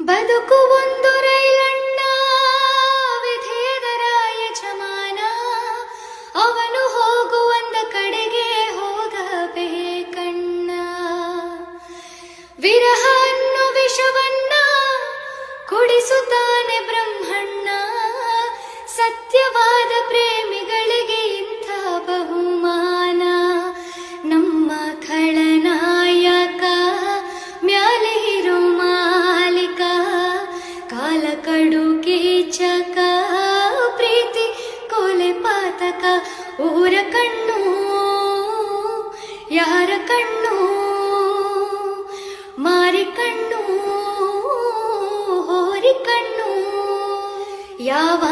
ಬದುಕು ಒಂದು ರೈಲಣ್ಣ, ವಿಧೇದರ ಯಜಮಾನ. ಅವನು ಹೋಗುವಂದ ಕಡೆಗೆ ಹೋಗಬೇಕಣ್ಣ. ವಿರಹ ಅನ್ನೋ ವಿಷವನ್ನ ಕುಡಿಸುತ್ತಾನೆ ಬ್ರಹ್ಮಣ್ಣ. ಸತ್ಯವಾದ ಪ್ರೇಮಿಗಳಿಗೆ ಇಂಥ ಬಹುಮಾನ. ನಮ್ಮ ಖಳನಾಯಕ ಮ್ಯಾಲೆ ಇರೋ ಮಾಲಿಕ, ಕಾಲ ಕಡು ಕೀಚಕ, ಪ್ರೀತಿ ಕೊಲೆ ಪಾತಕ. ಊರ ಕಣ್ಣು ಯಾರ ಕಣ್ಣು, ಮಾರಿ ಕಣ್ಣು ಹೋರಿ ಕಣ್ಣು. ಯಾವ